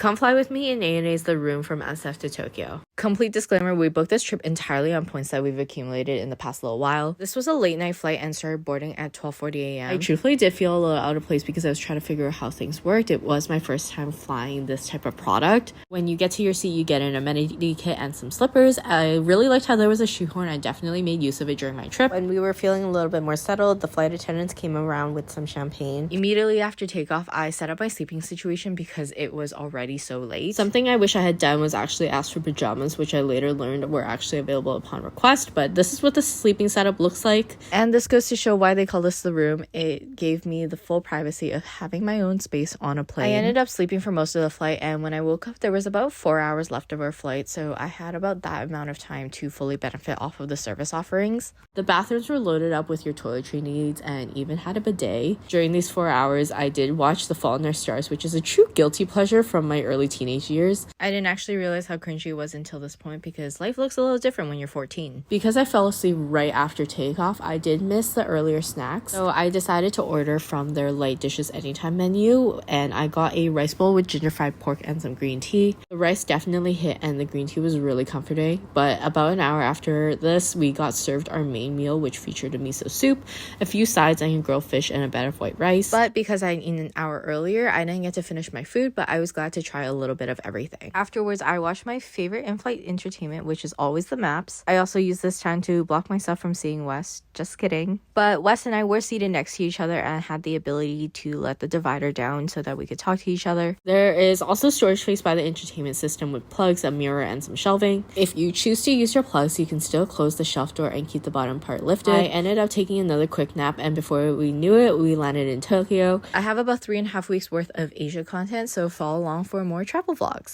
Come fly with me in ANA's The Room from SF to Tokyo. Complete disclaimer, we booked this trip entirely on points that we've accumulated in the past little while. This was a late night flight and started boarding at 12:40 a.m. I truthfully did feel a little out of place because I was trying to figure out how things worked. It was my first time flying this type of product. When you get to your seat, you get an amenity kit and some slippers. I really liked how there was a shoehorn. I definitely made use of it during my trip. When we were feeling a little bit more settled, the flight attendants came around with some champagne. Immediately after takeoff, I set up my sleeping situation because it was already so late. Something I wish I had done was actually ask for pajamas, which I later learned were actually available upon request, but this is what the sleeping setup looks like. And this goes to show why they call this the room. It gave me the full privacy of having my own space on a plane. I ended up sleeping for most of the flight, and when I woke up, there was about 4 hours left of our flight, so I had about that amount of time to fully benefit off of the service offerings. The bathrooms were loaded up with your toiletry needs and even had a bidet. During these 4 hours, I did watch The Fault in Our Stars, which is a true guilty pleasure from my early teenage years. I didn't actually realize how cringy it was until this point because life looks a little different when you're 14. Because I fell asleep right after takeoff, I did miss the earlier snacks, so I decided to order from their light dishes anytime menu, and I got a rice bowl with ginger fried pork and some green tea. The rice definitely hit and the green tea was really comforting, but about an hour after this, we got served our main meal, which featured a miso soup, a few sides and grilled fish, and a bed of white rice. But because I had eaten an hour earlier, I didn't get to finish my food, but I was glad to try a little bit of everything. Afterwards, I watched my favorite in-flight entertainment, which is always the maps. I also used this time to block myself from seeing Wes. Just kidding. But Wes and I were seated next to each other and had the ability to let the divider down so that we could talk to each other. There is also storage space by the entertainment system with plugs, a mirror, and some shelving. If you choose to use your plugs, you can still close the shelf door and keep the bottom part lifted. I ended up taking another quick nap, and before we knew it, we landed in Tokyo. I have about 3.5 weeks worth of Asia content, so follow along for more travel vlogs.